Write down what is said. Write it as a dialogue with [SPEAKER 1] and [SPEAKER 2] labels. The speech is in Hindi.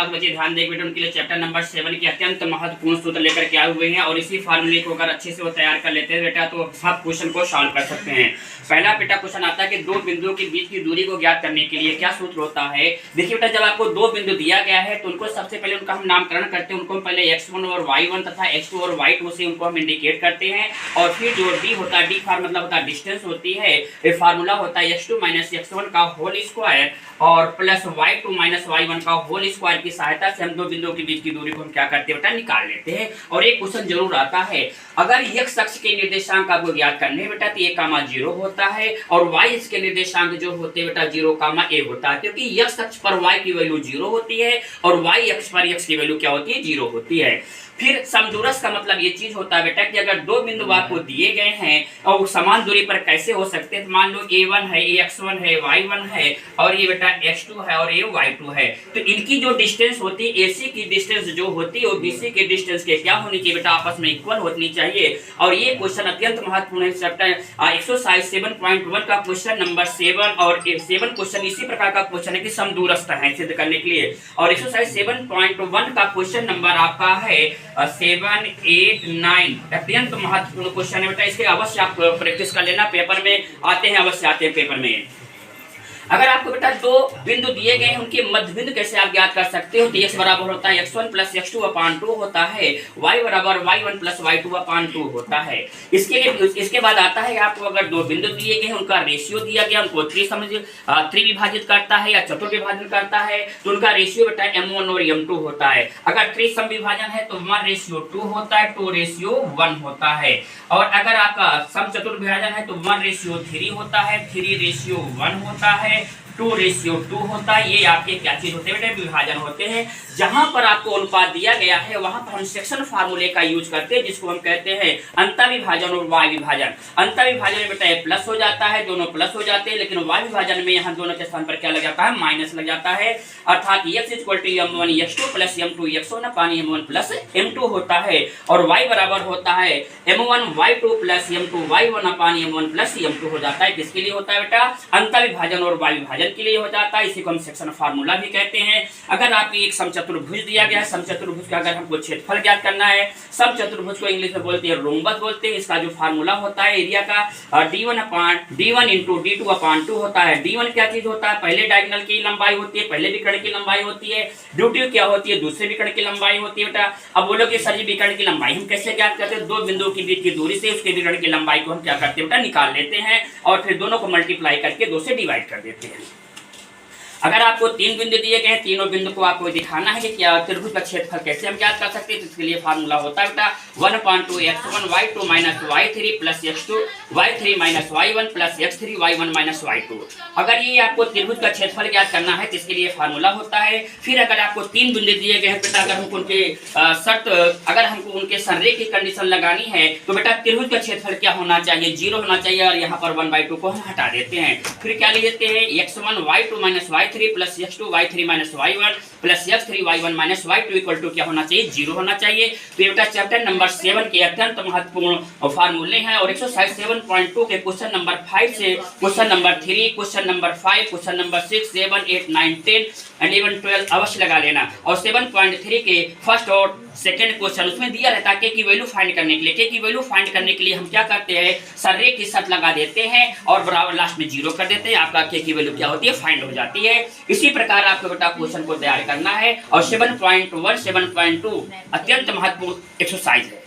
[SPEAKER 1] बच्चे ध्यान देंगे बेटा, उनके लिए चैप्टर नंबर 7 के अत्यंत महत्वपूर्ण सूत्र लेकर के आए हुए हैं और इसी फार्मूले को अगर अच्छे से वो तैयार कर लेते हैं बेटा तो सब क्वेश्चन को सॉल्व कर सकते हैं। पहला बेटा क्वेश्चन आता है कि दो बिंदुओं के बीच की दूरी को ज्ञात करने के लिए क्या सूत्र होता है। देखिए बेटा, जब आपको दो बिंदु दिया गया है तो उनको सबसे पहले उनका हम नामकरण करते हैं। उनको हम पहले x1 और y1 तथा x2 और y2 से उनको हम इंडिकेट करते हैं और फिर जो d होता है, d फार मतलब होता है डिस्टेंस होती है, ये फार्मूला होता है x2 माइनस x1 का होल स्क्वायर और प्लस y2 माइनस y1 का होल स्क्वायर की सहायता से हम दो बिंदुओं के बीच की दूरी को हम क्या करते हैं बेटा, निकाल लेते हैं। और एक क्वेश्चन जरूर आता है, अगर x अक्ष के निर्देशांक आपको ज्ञात करने बेटा तो a कामा 0 होता है और y अक्ष के निर्देशांक जो होते हैं बेटा 0 कामा a होता है, क्योंकि x अक्ष पर y की वैल्यू 0 होती है और y अक्ष पर x की वैल्यू क्या होती है, 0 होती है। फिर समदूरस्थ का मतलब ये चीज होता है बेटा कि अगर दो बिंदु आपको दिए गए हैं और वो समान दूरी पर कैसे हो सकते हैं, तो मान लो a1 है, x1 है, y1 है और ये बेटा x2 है और ये y2 है, तो इनकी जो डिस्टेंस होती है AC की डिस्टेंस जो होती है वो BC के डिस्टेंस के क्या होनी चाहिए बेटा, आपस में इक्वल होनी चाहिए। और ये क्वेश्चन अत्यंत महत्वपूर्ण है। चैप्टर एक्सरसाइज 7.1 का क्वेश्चन नंबर 7 और 7 क्वेश्चन इसी प्रकार का क्वेश्चन है कि समदूरस्थ है सिद्ध करने के लिए। और एक्सरसाइज 7.1 का क्वेश्चन नंबर आपका है 7, 8, 9 अत्यंत महत्वपूर्ण क्वेश्चन है बेटा, इसके अवश्य आप प्रैक्टिस कर लेना, पेपर में आते हैं, अवश्य आते हैं पेपर में। अगर आपको बेटा दो बिंदु दिए गए हैं उनके मध्य बिंदु कैसे आप ज्ञात कर सकते हो, तो x बराबर होता है x1 प्लस x2 अपान 2 होता है, y बराबर y1 प्लस y2 अपान 2 होता है। इसके बाद आता है आपको अगर दो बिंदु दिए गए हैं उनका रेशियो दिया गया, उनको त्रिविभाजित करता है या चतुर्विभाजन करता है तो उनका रेशियो बेटा m1 और m2 होता है। अगर त्रिसम विभाजन है तो 1 रेशियो 2 होता है, 2 रेशियो 1 होता है। और अगर आपका सम चतुर्विभाजन है तो 1 रेशियो 3 होता है, 3 रेशियो 1 होता है, 2 रेशियो 2 होता है। ये आपके क्या चीज होते हैं बेटा, विभाजन होते हैं। जहां पर आपको अनुपात दिया गया है वहां पर हम सेक्शन फार्मूले का यूज करते हैं जिसको हम कहते हैं अंतःविभाजन और वाय विभाजन। अंतःविभाजन में बेटा प्लस हो जाता है, दोनों प्लस हो जाते हैं, लेकिन वाय विभाजन में यहाँ दोनों के स्थान पर क्या लग जाता है, माइनस लग जाता है। अर्थात x m1 x2 plus m2 x1 अपान m1 प्लस m2 होता है और y बराबर होता है m1 y2 plus m2 y1 अपान m1 प्लस m2 हो जाता है। किसके लिए होता है बेटा, अंतःविभाजन और वाय विभाजन के लिए हो जाता है। इसी को हम सेक्शन फार्मूला भी कहते हैं। अगर आपको एक समचतुर्भुज दिया गया है, समचतुर्भुज का अगर हमको क्षेत्रफल ज्ञात करना है, समचतुर्भुज को इंग्लिश में बोलते हैं रोम्बस बोलते हैं। इसका जो फार्मूला होता है एरिया का d1 इंटू d2 अपान 2 होता है। d1 क्या चीज होता है, पहले डायगोनल की लंबाई होती है, पहले विकर्ण की लंबाई होती है। d2 क्या होती है, दूसरे विकर्ण की लंबाई होती है बेटा। अब बोलोगे सर जी विकर्ण की लंबाई हम कैसे ज्ञात करते हैं, दो बिंदुओं के बीच की दूरी से उसके विकर्ण की लंबाई को हम क्या करते हैं बेटा, निकाल लेते हैं और फिर दोनों को मल्टीप्लाई करके 2 से डिवाइड कर देते हैं। अगर आपको 3 बिंदु दिए गए हैं, तीनों बिंदु को आपको दिखाना है कि क्या त्रिभुज का क्षेत्रफल कैसे हम ज्ञात कर सकते हैं, तो इसके लिए फार्मूला होता है बेटा 1/2 x1 y2 minus y3 plus x2 y3 minus y1 plus x3 y1 minus y2। अगर ये आपको त्रिभुज का क्षेत्रफल ज्ञात करना है तो इसके लिए फार्मूला होता है। फिर अगर आपको 3 बिंदु दिए गए हैं बेटा, अगर हमको उनके अगर हमको उनके संरेख की कंडीशन लगानी है तो बेटा त्रिभुज का क्षेत्रफल क्या होना चाहिए, 0 होना चाहिए और यहाँ पर 1/2 को हम हटा देते हैं। फिर क्या ले लेते हैं x1 y2 minus y3 plus x2 y3 minus y1 plus x3 y1 minus y2 equal to क्या होना चाहिए, 0 होना चाहिए। तो ये बेटा चैप्टर नंबर 7 के अत्यंत महत्वपूर्ण फार्मूले हैं और एक्सरसाइज 7.2 के क्वेश्चन नंबर 5 से question number 3, question number 5, question number 6, 7, 8, 9, 10 and even 12 अवश्य लगा लेना। और 7.3 के फर्स्ट और सेकंड क्वेश्चन उसमें दिया रहता है के की वैल्यू फाइंड करने के लिए। के की वैल्यू फाइंड करने के लिए हम क्या करते हैं, संरेख की शर्त लगा देते हैं और बराबर लास्ट में 0 कर देते हैं, आपका के की वैल्यू क्या होती है, फाइंड हो जाती है। इसी प्रकार आपको बेटा क्वेश्चन को तैयार करना है। और 7.1, 7.2 अत्यंत महत्वपूर्ण एक्सरसाइज है।